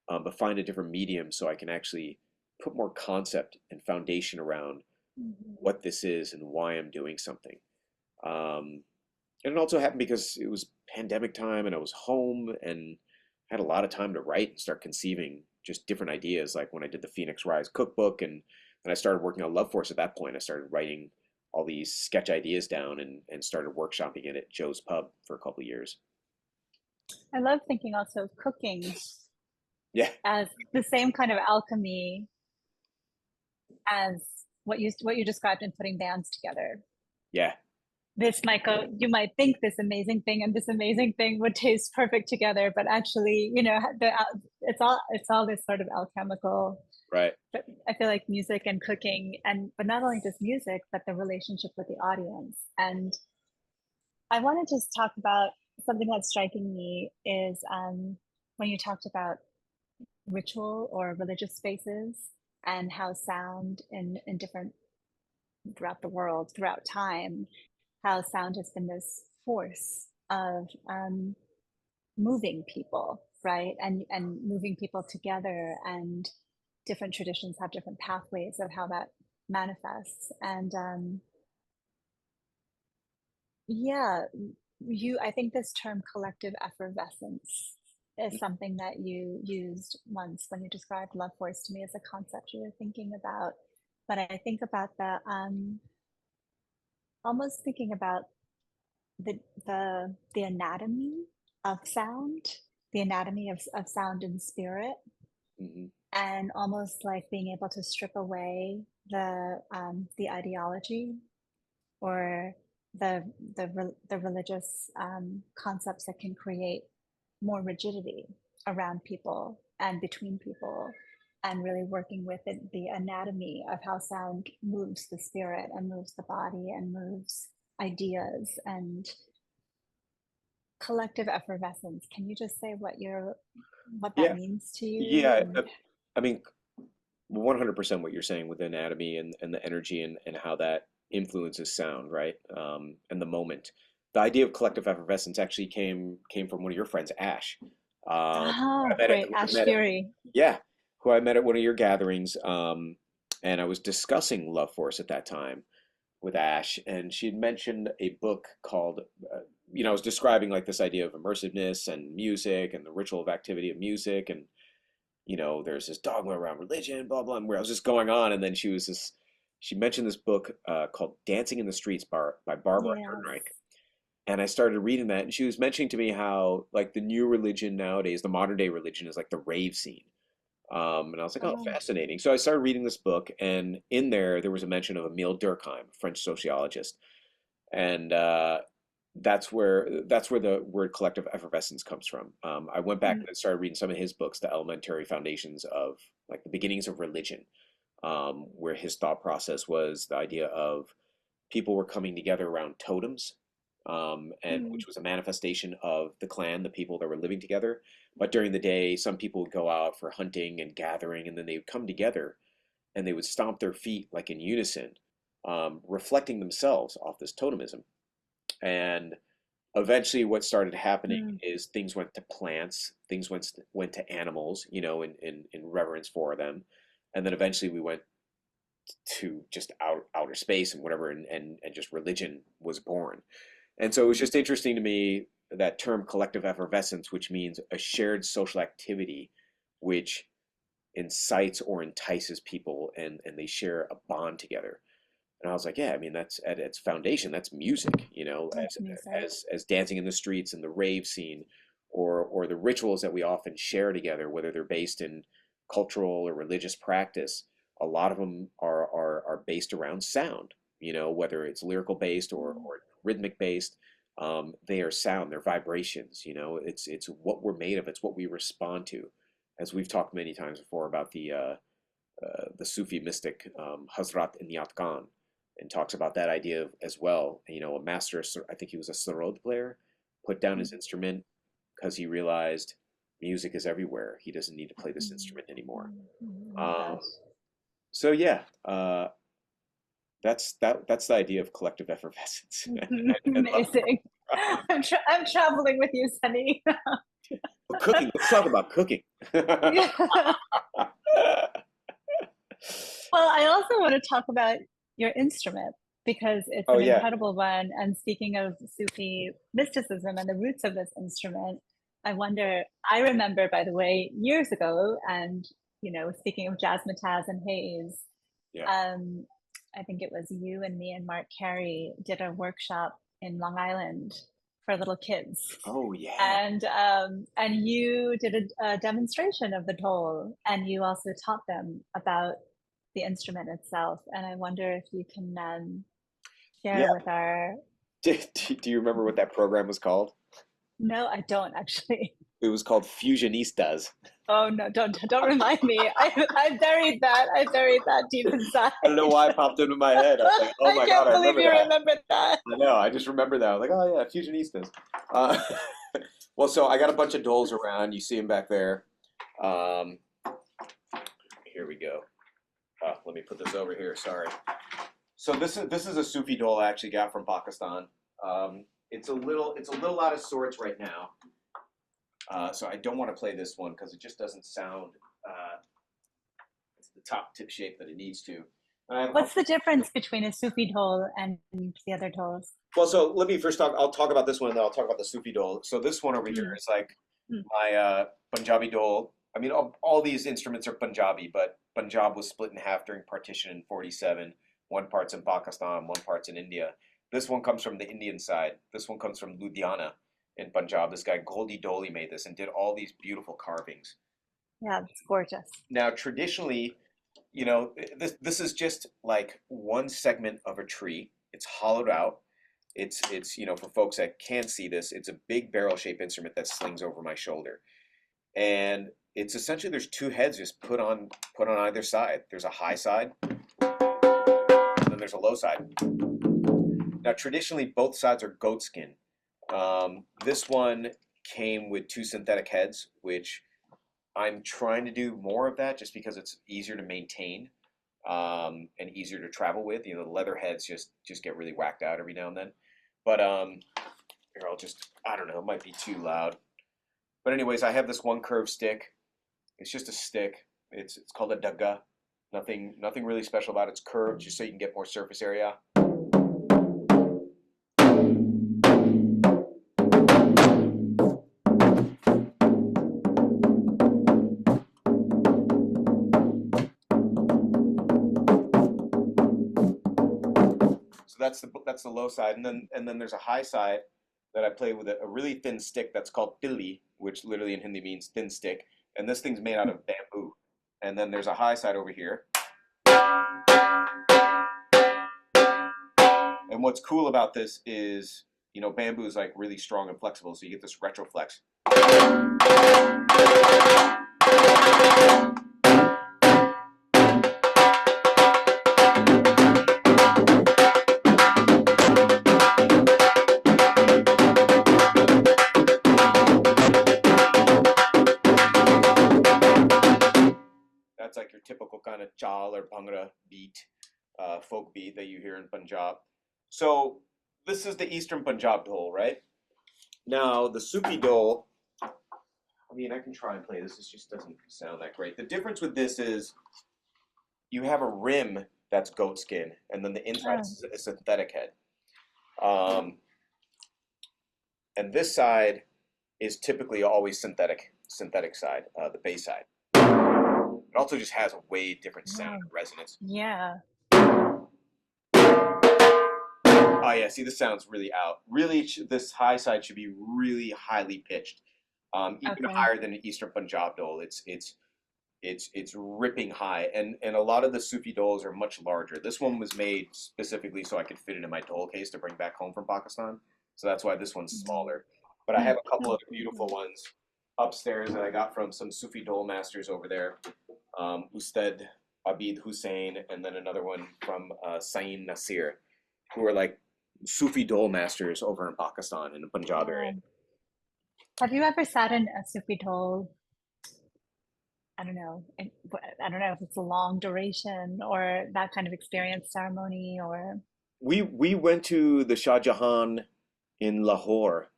Speaker 2: but find a different medium so I can actually put more concept and foundation around
Speaker 1: Mhm.
Speaker 2: what this is and why I'm doing something. Um, and it also happened because it was pandemic time and I was home and had a lot of time to write and start conceiving just different ideas. Like when I did the Phoenix Rise cookbook and I started working on Love Force at that point, I started writing all these sketch ideas down and started workshopping it at Joe's Pub for a couple of years.
Speaker 1: I love thinking also of cooking
Speaker 2: Yeah,
Speaker 1: as the same kind of alchemy as what you described in putting bands together.
Speaker 2: yeah,
Speaker 1: This might go, you might think this amazing thing and this amazing thing would taste perfect together, but actually, it's all this sort of alchemical.
Speaker 2: right.
Speaker 1: But I feel like music and cooking, and but not only just music, but the relationship with the audience. And I want to just talk about something that's striking me is when you talked about ritual or religious spaces and how sound in different throughout the world, throughout time, how sound has been this force of moving people, right? And moving people together, and different traditions have different pathways of how that manifests. And yeah, I think this term collective effervescence is something that you used once when you described love force to me as a concept you were thinking about. But I think about the almost thinking about the the anatomy of sound, the anatomy of sound and spirit,
Speaker 2: Hmm.
Speaker 1: and almost like being able to strip away the ideology or the religious concepts that can create more rigidity around people and between people, and really working with the anatomy of how sound moves the spirit and moves the body and moves ideas and collective effervescence. Can you just say what that
Speaker 2: Yeah,
Speaker 1: means to you?
Speaker 2: yeah.
Speaker 1: And
Speaker 2: I mean, 100% what you're saying with anatomy and the energy and how that influences sound, right? And the moment. The idea of collective effervescence actually came from one of your friends, Ash.
Speaker 1: ah,
Speaker 2: I met
Speaker 1: great,
Speaker 2: I
Speaker 1: Ash
Speaker 2: met
Speaker 1: Fury.
Speaker 2: yeah, who I met at one of your gatherings. And I was discussing Love Force at that time with Ash, and she had mentioned a book called, I was describing like this idea of immersiveness and music and the ritual of activity of music, and there's this dogma around religion, blah blah, and where I was just going on, and then she mentioned this book called Dancing in the Streets by Barbara
Speaker 1: Yes.
Speaker 2: Ehrenreich, and I started reading that, and she was mentioning to me how like the new religion nowadays, the modern day religion, is like the rave scene. And I was like, oh,
Speaker 1: Oh.
Speaker 2: fascinating. So I started reading this book, and in there was a mention of Emile Durkheim, a French sociologist, and that's where the word collective effervescence comes from. I went back
Speaker 1: Mm,
Speaker 2: and started reading some of his books, the elementary foundations of like the beginnings of religion, where his thought process was the idea of people were coming together around totems, and
Speaker 1: mm,
Speaker 2: which was a manifestation of the clan, the people that were living together. But during the day, some people would go out for hunting and gathering, and then they would come together and they would stomp their feet like in unison, reflecting themselves off this totemism. And eventually what started happening
Speaker 1: mm.
Speaker 2: is things went to plants, things went to animals, in reverence for them, and then eventually we went to just outer space and whatever, and just religion was born. And so it was just interesting to me that term collective effervescence, which means a shared social activity, which incites or entices people, and they share a bond together. And I was like, yeah, I mean, that's at its foundation, that's music, you know,
Speaker 1: That's music.
Speaker 2: as dancing in the streets and the rave scene, or the rituals that we often share together, whether they're based in cultural or religious practice. A lot of them are based around sound, you know, whether it's lyrical based or rhythmic based. They are sound, they're vibrations, you know, it's what we're made of, it's what we respond to. As we've talked many times before about the Sufi mystic Hazrat Inayat Khan, and talks about that idea as well. You know, a master, I think he was a sarod player, put down his instrument because he realized music is everywhere. He doesn't need to play this instrument anymore.
Speaker 1: Oh my
Speaker 2: Um,
Speaker 1: gosh.
Speaker 2: so yeah, that's the idea of collective effervescence. And
Speaker 1: Amazing. I'm traveling with you, Sunny.
Speaker 2: cooking. Let's talk about cooking.
Speaker 1: Yeah. Well, I also want to talk about your instrument because it's
Speaker 2: Oh
Speaker 1: an
Speaker 2: yeah,
Speaker 1: incredible one. And speaking of Sufi mysticism and the roots of this instrument, I remember, by the way, years ago, and speaking of jazzmatazz and haze,
Speaker 2: yeah.
Speaker 1: um, I think it was you and me and Mark Carey did a workshop in Long Island for little kids.
Speaker 2: Oh yeah.
Speaker 1: And you did a demonstration of the dhol, and you also taught them about the instrument itself. And I wonder if you can
Speaker 2: Yeah.
Speaker 1: share with our.
Speaker 2: Do you remember what that program was called?
Speaker 1: No, I don't actually.
Speaker 2: It was called Fusionistas.
Speaker 1: Oh no, don't remind me. I buried that. I buried that deep inside.
Speaker 2: I don't know why it popped into my head. I was like, oh
Speaker 1: I
Speaker 2: my God,
Speaker 1: can't
Speaker 2: I
Speaker 1: believe
Speaker 2: remember
Speaker 1: you
Speaker 2: that.
Speaker 1: remember that.
Speaker 2: I know, I just remember that. I was like, oh yeah, Fusionistas. Uh, well, so I got a bunch of doles around. You see them back there. Um, Here we go. Let me put this over here. Sorry. So this is a Sufi dole I actually got from Pakistan. It's a little out of sorts right now. So I don't want to play this one because it just doesn't sound it's the top tip shape that it needs to. And I have a
Speaker 1: What's
Speaker 2: couple.
Speaker 1: the difference between a Sufi dhol and the other dhols?
Speaker 2: Well, so let me first talk. I'll talk about this one, and then I'll talk about the Sufi dole. So this one over here
Speaker 1: Mm,
Speaker 2: is like
Speaker 1: mm.
Speaker 2: my Punjabi dole. I mean, all these instruments are Punjabi, but Punjab was split in half during partition in '47. One part's in Pakistan, one part's in India. This one comes from the Indian side. This one comes from Ludhiana in Punjab. This guy Goldie Doley made this and did all these beautiful carvings.
Speaker 1: Yeah, it's gorgeous.
Speaker 2: Now, traditionally, you know, this is just like one segment of a tree. It's hollowed out. It's for folks that can't see this, it's a big barrel-shaped instrument that slings over my shoulder. And it's essentially there's two heads just put on either side. There's a high side, and then there's a low side. Now, traditionally, both sides are goat skin. This one came with two synthetic heads, which I'm trying to do more of that just because it's easier to maintain and easier to travel with. You know, the leather heads just get really whacked out every now and then. But here I don't know, it might be too loud. But anyways, I have this one curved stick. It's just a stick. It's called a daga. Nothing really special about it. It's curved just so you can get more surface area. So that's the low side, and then there's a high side that I play with a really thin stick that's called tilli, which literally in Hindi means thin stick. And this thing's made out of bamboo. And then there's a high side over here. And what's cool about this is, bamboo is like really strong and flexible, so you get this retro flex. That's like your typical kind of chal or bhangra beat, folk beat that you hear in Punjab. So this is the Eastern Punjab dhol, right? Now the Sufi dhol, I mean, I can try and play this. This just doesn't sound that great. The difference with this is you have a rim that's goat skin, and then the inside
Speaker 1: Oh,
Speaker 2: is a synthetic head. Um, and this side is typically always synthetic side, the bass side. It also just has a way different sound
Speaker 1: Wow.
Speaker 2: and resonance.
Speaker 1: Yeah.
Speaker 2: Oh yeah, see, this sounds really out. Really, this high side should be really highly pitched, even
Speaker 1: Okay.
Speaker 2: higher than an Eastern Punjab dole. It's ripping high, and a lot of the Sufi doles are much larger. This one was made specifically so I could fit it in my dole case to bring back home from Pakistan. So that's why this one's
Speaker 1: Mhm.
Speaker 2: smaller. But I have a couple
Speaker 1: Oh,
Speaker 2: of beautiful ones upstairs that I got from some Sufi dole masters over there. Ustad Abid Hussein, and then another one from Sain Nasir, who are like Sufi dole masters over in Pakistan in the Punjab area.
Speaker 1: wow. Have you ever sat in a Sufi dhol? I don't know. I don't know if it's a long duration or that kind of experience ceremony or.
Speaker 2: We went to the Shah Jahan in Lahore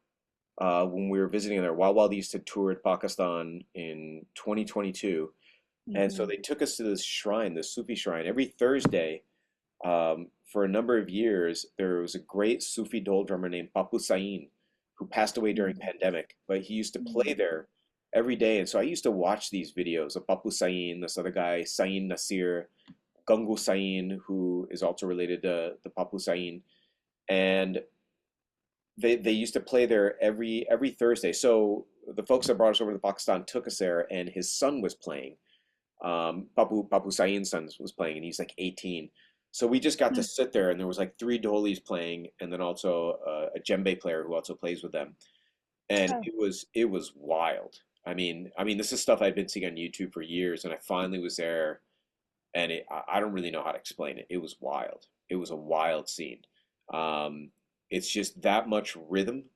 Speaker 2: when we were visiting there. While used to tour Pakistan in 2022, and so
Speaker 1: Mhm.
Speaker 2: they took us to this shrine, this Sufi shrine, every Thursday. For a number of years, there was a great Sufi dole drummer named Papu Sain who passed away during
Speaker 1: Mhm.
Speaker 2: pandemic, but he used to play
Speaker 1: Mhm.
Speaker 2: there every day. And so I used to watch these videos of Papu Sain, this other guy, Sain Nasir, Gungu Sain, who is also related to Papu Sain. And they used to play there every Thursday. So the folks that brought us over to Pakistan took us there, and his son was playing. Papu Sain's son was playing, and he's like 18. So we just got to
Speaker 1: Mm.
Speaker 2: sit there, and there was like three dolis playing, and then also a djembe player who also plays with them, and
Speaker 1: Oh,
Speaker 2: it was wild. I mean, this is stuff I'd been seeing on YouTube for years, and I finally was there, and I don't really know how to explain it. It was wild. It was a wild scene. Um, it's just that much rhythm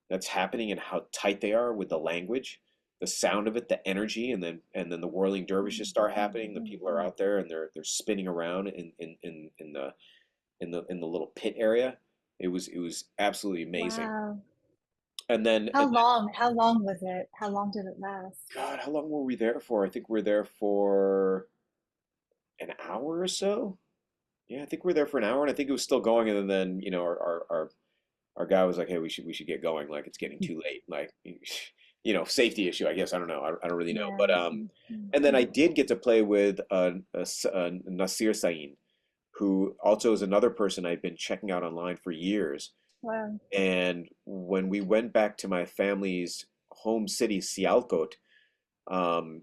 Speaker 2: that's happening and how tight they are with the language, the sound of it, the energy, and then the whirling dervishes
Speaker 1: mm,
Speaker 2: start
Speaker 1: mm,
Speaker 2: happening. The
Speaker 1: mm,
Speaker 2: people are
Speaker 1: mm.
Speaker 2: out there and they're spinning around in the little pit area. It was absolutely amazing.
Speaker 1: Wow.
Speaker 2: And then
Speaker 1: How long was it? How long did it last?
Speaker 2: God, how long were we there for? I think we are there for an hour or so. Yeah, I think we are there for an hour, and I think it was still going. And then our guy was like, "Hey, we should get going. Like it's getting too late. Like safety issue. I guess I don't know. I don't really know.
Speaker 1: Yeah.
Speaker 2: But
Speaker 1: Mm, mm,
Speaker 2: and then I
Speaker 1: mm.
Speaker 2: did get to play with Nasir Sain, who also is another person I've been checking out online for years.
Speaker 1: Wow.
Speaker 2: And when we went back to my family's home city, Sialkot, um,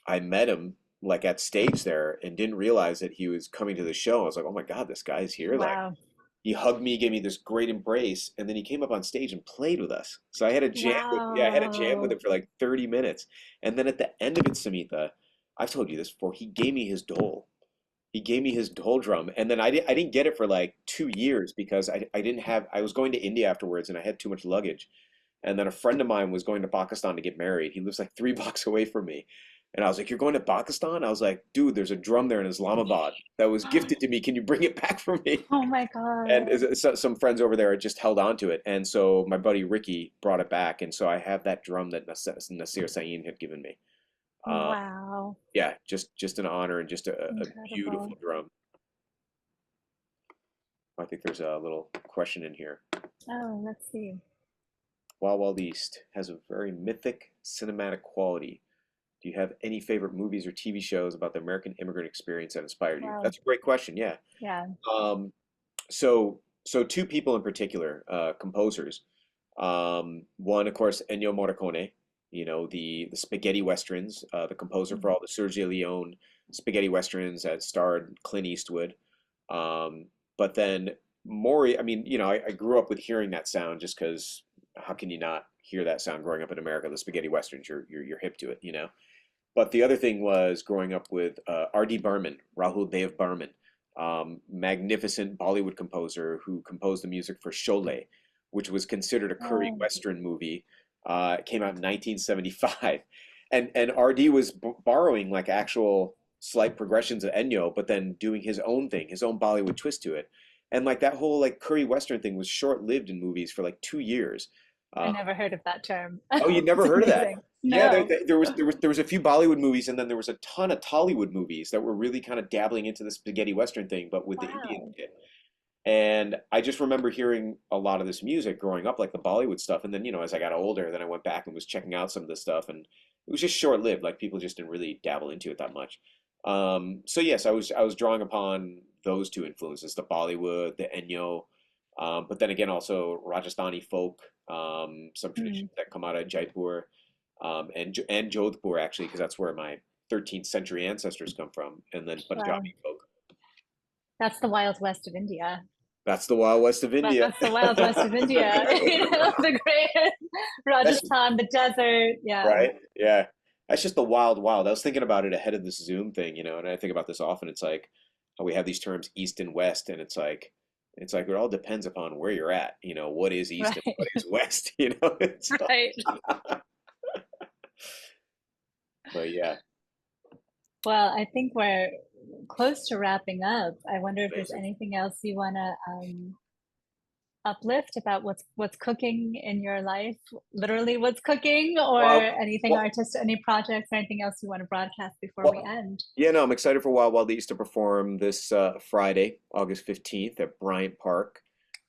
Speaker 2: I met him like at stage there and didn't realize that he was coming to the show. I was like, "Oh my God, this guy's here!" Like
Speaker 1: Wow.
Speaker 2: he hugged me, gave me this great embrace, and then he came up on stage and played with us. So I had a jam with him
Speaker 1: Wow.
Speaker 2: for like 30 minutes. And then at the end of it, Samita, I've told you this before, he gave me his dole. He gave me his dole drum. And then I didn't get it for like 2 years because I didn't have, I was going to India afterwards and I had too much luggage. And then a friend of mine was going to Pakistan to get married. He lives like 3 blocks away from me. And I was like, "You're going to Pakistan?" I was like, "Dude, there's a drum there in Islamabad that was gifted to me. Can you bring it back for me?"
Speaker 1: Oh my
Speaker 2: And
Speaker 1: God.
Speaker 2: some friends over there had just held on to it, and so my buddy Ricky brought it back, and so I have that drum that Nasir Sain had given me. Uh,
Speaker 1: Wow.
Speaker 2: yeah, just an honor and just a
Speaker 1: Incredible.
Speaker 2: beautiful drum. I think there's a little question in here.
Speaker 1: Oh, let's see.
Speaker 2: Wild East has a very mythic cinematic quality. Do you have any favorite movies or TV shows about the American immigrant experience that inspired you?
Speaker 1: Wow.
Speaker 2: That's a great question. Yeah.
Speaker 1: Yeah.
Speaker 2: Um, so two people in particular, composers. One, of course, Ennio Morricone, the spaghetti westerns, the composer for
Speaker 1: Mhm.
Speaker 2: all the Sergio Leone spaghetti westerns that starred Clint Eastwood. Um, but then Maury, I mean, I grew up with hearing that sound just because how can you not hear that sound growing up in America? The spaghetti westerns, you're hip to it. But the other thing was growing up with R.D. Burman, Rahul Dev Burman, magnificent Bollywood composer who composed the music for Sholay, which was considered a curry
Speaker 1: Oh,
Speaker 2: western movie. It came out in 1975, and R.D. was borrowing like actual slight progressions of Ennio, but then doing his own thing, his own Bollywood twist to it. And like that whole like curry western thing was short-lived in movies for like 2 years.
Speaker 1: I
Speaker 2: Uh,
Speaker 1: never heard of that term.
Speaker 2: Oh, you'd never
Speaker 1: It's
Speaker 2: heard of that?
Speaker 1: amazing.
Speaker 2: Yeah, there,
Speaker 1: No.
Speaker 2: there there was there was there was a few Bollywood movies, and then there was a ton of Tollywood movies that were really kind of dabbling into the spaghetti Western thing, but with the Indian
Speaker 1: Wow.
Speaker 2: kid. And I just remember hearing a lot of this music growing up, like the Bollywood stuff. And then, as I got older, then I went back and was checking out some of this stuff. And it was just short lived. Like people just didn't really dabble into it that much. So yes, I was drawing upon those two influences, the Bollywood, the Enyo, but then again also Rajasthani folk, some
Speaker 1: Mm,
Speaker 2: traditions that come out of Jaipur, and Jodhpur actually, because that's where my 13th century ancestors come from, and then
Speaker 1: wow.
Speaker 2: Punjabi folk.
Speaker 1: That's the wild west of India.
Speaker 2: That's the Wild West of India.
Speaker 1: That's the wild west of India. The great
Speaker 2: That's
Speaker 1: Rajasthan, the desert. Yeah.
Speaker 2: right. Yeah. That's just the wild, wild. I was thinking about it ahead of this Zoom thing, and I think about this often. It's like how we have these terms East and West, and it's like it all depends upon where you're at. What is East and
Speaker 1: Right.
Speaker 2: what is West, It's
Speaker 1: Right.
Speaker 2: but yeah,
Speaker 1: Well, I think we're close to wrapping up. I wonder if there's
Speaker 2: amazing.
Speaker 1: anything else you want to uplift about what's cooking in your life, literally what's cooking, or
Speaker 2: Well,
Speaker 1: anything
Speaker 2: well,
Speaker 1: artistic, any projects, or anything else you want to broadcast before we
Speaker 2: well,
Speaker 1: end.
Speaker 2: yeah, no, I'm excited for Wild Wild East to perform this Friday, August 15th at Bryant Park.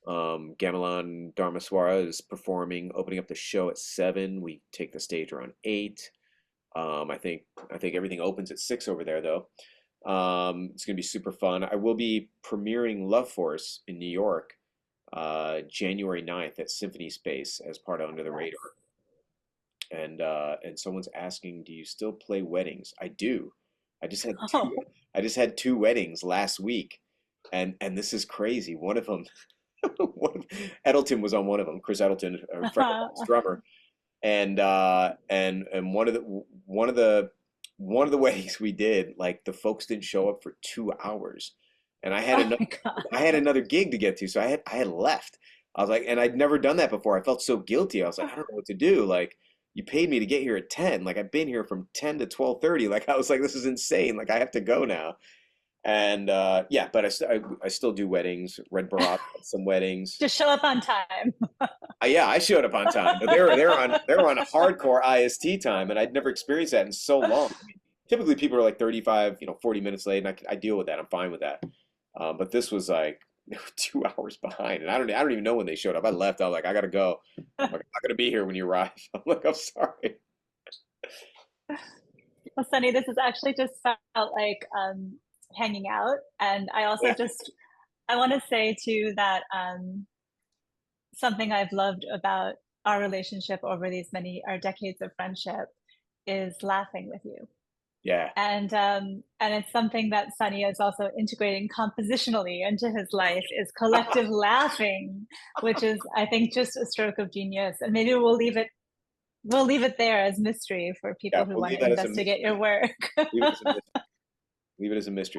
Speaker 2: Gamelan Dharma Sware is performing, opening up the show at 7. We take the stage around 8. I think everything opens at 6 over there though. It's gonna be super fun. I will be premiering Love Force in New York, January 9th at Symphony Space as part of Under the
Speaker 1: Yes.
Speaker 2: Radar. And someone's asking, do you still play weddings? I do. I just had two.
Speaker 1: Oh,
Speaker 2: I just had two weddings last week, and this is crazy. One of them, Edelton was on one of them. Chris Edelton, a friend of mine's drummer, and one of the weddings we did, like the folks didn't show up for 2 hours, and I had
Speaker 1: oh
Speaker 2: another
Speaker 1: my God.
Speaker 2: I had another gig to get to, so I had left. I was like, and I'd never done that before. I felt so guilty. I was like, I don't know what to do. Like, you paid me to get here at 10. Like, I've been here from 10 to 12:30. Like, I was like, this is insane. Like, I have to go now. And yeah, but I still do weddings. Red Barat had some weddings.
Speaker 1: Just show up on time.
Speaker 2: Yeah, I showed up on time, but they were on a hardcore IST time, and I'd never experienced that in so long. I mean, typically people are like 35, 40 minutes late, and I deal with that. I'm fine with that. But this was like they were 2 hours behind, and I don't even know when they showed up. I left. I was like, I gotta go. I'm like, I'm not gonna be here when you arrive. I'm like, I'm sorry.
Speaker 1: Well, Sunny, this has actually just felt like hanging out. And I also
Speaker 2: Yeah,
Speaker 1: just, I want to say too that something I've loved about our relationship over these our decades of friendship is laughing with you.
Speaker 2: yeah,
Speaker 1: And it's something that Sunny is also integrating compositionally into his life is collective laughing, which is, I think, just a stroke of genius. And maybe we'll leave it there as mystery for
Speaker 2: yeah.
Speaker 1: people who
Speaker 2: We'll
Speaker 1: want
Speaker 2: leave
Speaker 1: to
Speaker 2: that as a
Speaker 1: investigate your
Speaker 2: mystery.
Speaker 1: work.
Speaker 2: Leave it as a mystery. Leave it as a mystery.